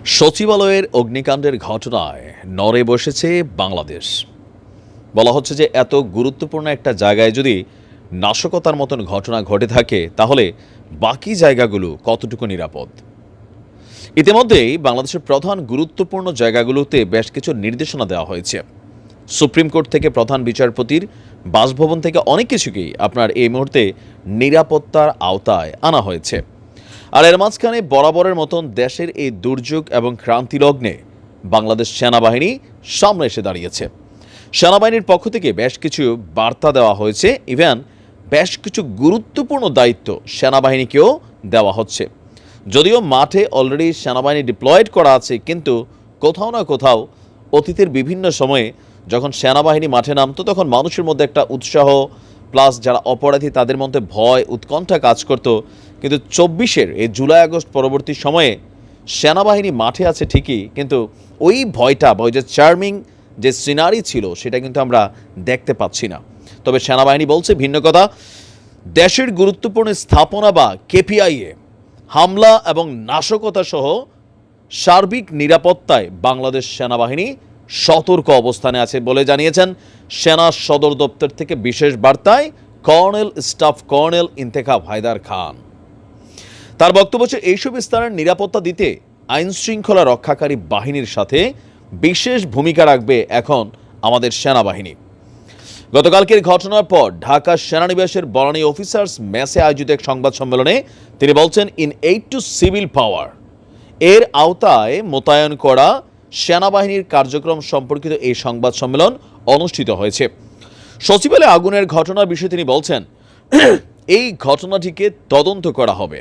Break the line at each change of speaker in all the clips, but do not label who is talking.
সচিবালয়ের অগ্নিকাণ্ডের ঘটনায় নড়ে বসেছে বাংলাদেশ। বলা হচ্ছে যে এত গুরুত্বপূর্ণ একটা জায়গায় যদি নাশকতার মতন ঘটনা ঘটে থাকে তাহলে বাকি জায়গাগুলো কতটুকু নিরাপদ। ইতিমধ্যেই বাংলাদেশের প্রধান গুরুত্বপূর্ণ জায়গাগুলোতে বেশ কিছু নির্দেশনা দেওয়া হয়েছে। সুপ্রিম কোর্ট থেকে প্রধান বিচারপতির বাসভবন থেকে অনেক কিছুকেই আপনার এই মুহূর্তে নিরাপত্তার আওতায় আনা হয়েছে। আর এর মাঝখানে বরাবরের মতন দেশের এই দুর্যোগ এবং ক্রান্তি লগ্নে বাংলাদেশ সেনাবাহিনী সামনে এসে দাঁড়িয়েছে। সেনাবাহিনীর পক্ষ থেকে বেশ কিছু বার্তা দেওয়া হয়েছে, ইভেন বেশ কিছু গুরুত্বপূর্ণ দায়িত্ব সেনাবাহিনীকেও দেওয়া হচ্ছে। যদিও মাঠে অলরেডি সেনাবাহিনী ডিপ্লয়েড করা আছে, কিন্তু কোথাও না কোথাও অতীতের বিভিন্ন সময়ে যখন সেনাবাহিনী মাঠে নামতো তখন মানুষের মধ্যে একটা উৎসাহ প্লাস যারা অপরাধী তাদের মধ্যে ভয় উৎকণ্ঠা কাজ করত। কিন্তু 24-এর এই জুলাই আগস্ট পরবর্তী সময়ে সেনাবাহিনী মাঠে আছে ঠিকই, কিন্তু ওই ভয়টা বা ওই যে চার্মিং যে সিনারি ছিল সেটা কিন্তু আমরা দেখতে পাচ্ছি না। তবে সেনাবাহিনী বলছে ভিন্ন কথা। দেশের গুরুত্বপূর্ণ স্থাপনা বা কেপিআইয়ে হামলা এবং নাশকতা সহ সার্বিক নিরাপত্তায় বাংলাদেশ সেনাবাহিনী সতর্ক অবস্থানে আছে বলে জানিয়েছেন সেনা সদর দপ্তর থেকে বিশেষ বার্তায় colonel staff colonel Intekhab Haider Khan. তার বক্তব্য হচ্ছে এইসব স্থানের নিরাপত্তা দিতে আইন শৃঙ্খলা রক্ষাকারী বাহিনীর সাথে বিশেষ ভূমিকা রাখবে এখন আমাদের সেনাবাহিনী। গতকালকের ঘটনার পর ঢাকা সেনানিবাসের বনানী অফিসার্স মেসে আয়োজিত এক সংবাদ সম্মেলনে তিনি বলছেন, ইন এইড টু সিভিল পাওয়ার এর আওতায় মোতায়েন করা সেনাবাহিনীর কার্যক্রম সম্পর্কিত এই সংবাদ সম্মেলন অনুষ্ঠিত হয়েছে। সচিবালয়ে আগুনের ঘটনার বিষয়ে তিনি বলছেন, এই ঘটনাটিকে তদন্ত করা হবে,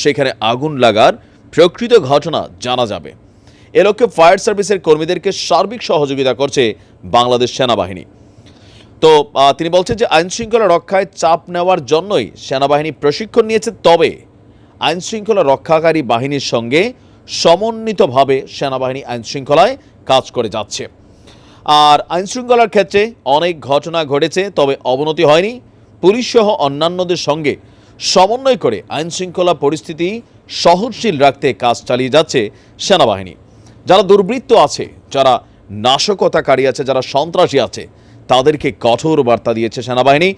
সেখানে আগুন লাগার প্রকৃত ঘটনা জানা যাবে। এ লক্ষ্যে ফায়ার সার্ভিসের কর্মীদেরকে সার্বিক সহযোগিতা করছে বাংলাদেশ সেনাবাহিনী। তো তিনি বলছেন যে আইন শৃঙ্খলা রক্ষায় চাপ নেওয়ার জন্যই সেনাবাহিনী প্রশিক্ষণ নিয়েছে, তবে আইন শৃঙ্খলা রক্ষাকারী বাহিনীর সঙ্গে সমন্বিতভাবে সেনাবাহিনী আইন শৃঙ্খলায় কাজ করে যাচ্ছে। আর আইন শৃঙ্খলার ক্ষেত্রে অনেক ঘটনা ঘটেছে, তবে অবনতি হয়নি। পুলিশ সহ অন্যান্যদের সঙ্গে সমন্বয় করে আইন শৃঙ্খলা পরিস্থিতি সহনশীল রাখতে কাজ চালিয়ে যাচ্ছে সেনাবাহিনী। যারা দুর্বৃত্ত আছে, যারা নাশকতাকারী আছে, যারা সন্ত্রাসী আছে, তাদেরকে কঠোর বার্তা দিয়েছে সেনাবাহিনী।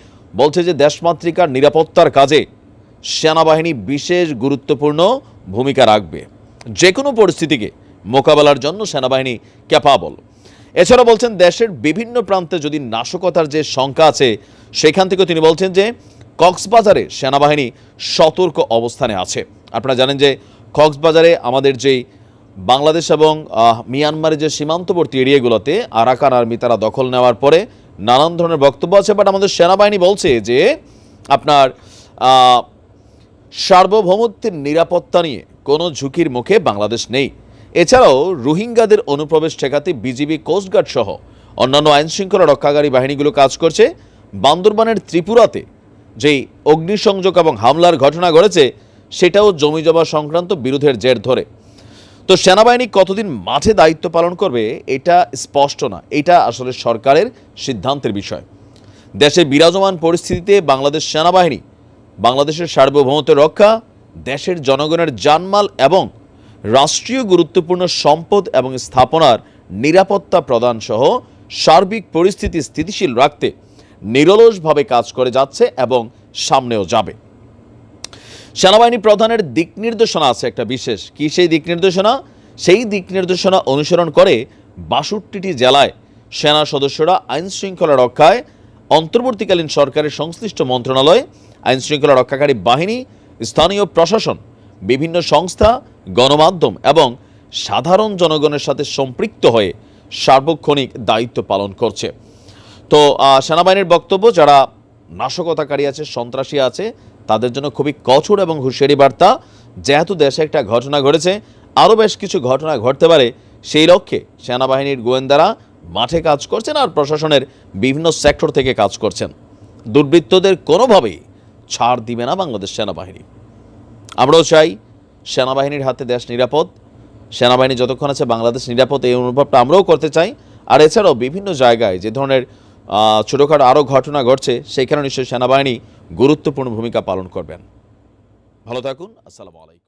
বলছে যে দেশমাতৃকার নিরাপত্তার কাজে সেনাবাহিনী বিশেষ গুরুত্বপূর্ণ ভূমিকা রাখবে। যে কোনো পরিস্থিতিকে মোকাবেলার জন্য সেনাবাহিনী ক্যাপাবল। এছাড়া বলছেন দেশের বিভিন্ন প্রান্তে যদি নাশকতার যে শঙ্কা আছে সেখান থেকে তিনি বলছেন যে কক্সবাজারে সেনাবাহিনী সতর্ক অবস্থানে আছে। আপনারা জানেন যে কক্সবাজারে আমাদের যেই বাংলাদেশ এবং মিয়ানমারের যে সীমান্তবর্তী এরিয়াগুলোতে আরাকান আর্মি তারা দখল নেওয়ার পরে নানান ধরনের বক্তব্য আছে, বাট আমাদের সেনাবাহিনী বলছে যে আপনার সার্বভৌমত্বের নিরাপত্তা নিয়ে কোনো ঝুঁকির মুখে বাংলাদেশ নেই। এছাড়াও রোহিঙ্গাদের অনুপ্রবেশ ঠেকাতে বিজিবি, কোস্টগার্ড সহ অন্যান্য আইনশৃঙ্খলা রক্ষাকারী বাহিনীগুলো কাজ করছে। বান্দরবানের ত্রিপুরাতে যেই অগ্নিসংযোগ এবং হামলার ঘটনা ঘটেছে সেটাও জমিজমা সংক্রান্ত বিরোধের জের ধরে। তো সেনাবাহিনী কতদিন মাঠে দায়িত্ব পালন করবে এটা স্পষ্ট না, এটা আসলে সরকারের সিদ্ধান্তের বিষয়। দেশে বিরাজমান পরিস্থিতিতে বাংলাদেশ সেনাবাহিনী বাংলাদেশের সার্বভৌমত্ব রক্ষা, দেশের জনগণের জানমাল এবং রাষ্ট্রীয় গুরুত্বপূর্ণ সম্পদ এবং স্থাপনার নিরাপত্তা প্রদান সহ সার্বিক পরিস্থিতি স্থিতিশীল রাখতে নিরলসভাবে কাজ করে যাচ্ছে এবং সামনেও যাবে। সেনাবাহিনী প্রধানের দিক নির্দেশনা আছে একটা বিশেষ, কি সেই দিক নির্দেশনা? সেই দিক নির্দেশনা অনুসরণ করে ৬২টি জেলায় সেনা সদস্যরা আইন শৃঙ্খলা রক্ষায় অন্তর্বর্তীকালীন সরকারের সংশ্লিষ্ট মন্ত্রণালয়, আইন শৃঙ্খলা রক্ষাকারী বাহিনী, স্থানীয় প্রশাসন, বিভিন্ন সংস্থা, গণমাধ্যম এবং সাধারণ জনগণের সাথে সম্পৃক্ত হয়ে সার্বক্ষণিক দায়িত্ব পালন করছে। তো সেনাবাহিনীর বক্তব্য, যারা নাশকতাকারী আছে, সন্ত্রাসী আছে, তাদের জন্য খুবই কঠোর এবং হুঁশিয়ারি বার্তা। যেহেতু দেশে একটা ঘটনা ঘটেছে, আরও বেশ কিছু ঘটনা ঘটতে পারে, সেই লক্ষ্যে সেনাবাহিনীর গোয়েন্দারা মাঠে কাজ করছেন আর প্রশাসনের বিভিন্ন সেক্টর থেকে কাজ করছেন। দুর্বৃত্তদের কোনোভাবেই ছাড় দিবে না বাংলাদেশ সেনাবাহিনী। আমরাও চাই সেনাবাহিনীর হাতে দেশ নিরাপদ, সেনাবাহিনী যতক্ষণ আছে বাংলাদেশ নিরাপদ, এই অনুভবটা আমরাও করতে চাই। আর এছাড়াও বিভিন্ন জায়গায় যে ধরনের ছোটোখাটো আরও ঘটনা ঘটছে সেইখানে নিশ্চয়ই সেনাবাহিনী গুরুত্বপূর্ণ ভূমিকা পালন করবেন। ভালো থাকুন। আসসালামু আলাইকুম।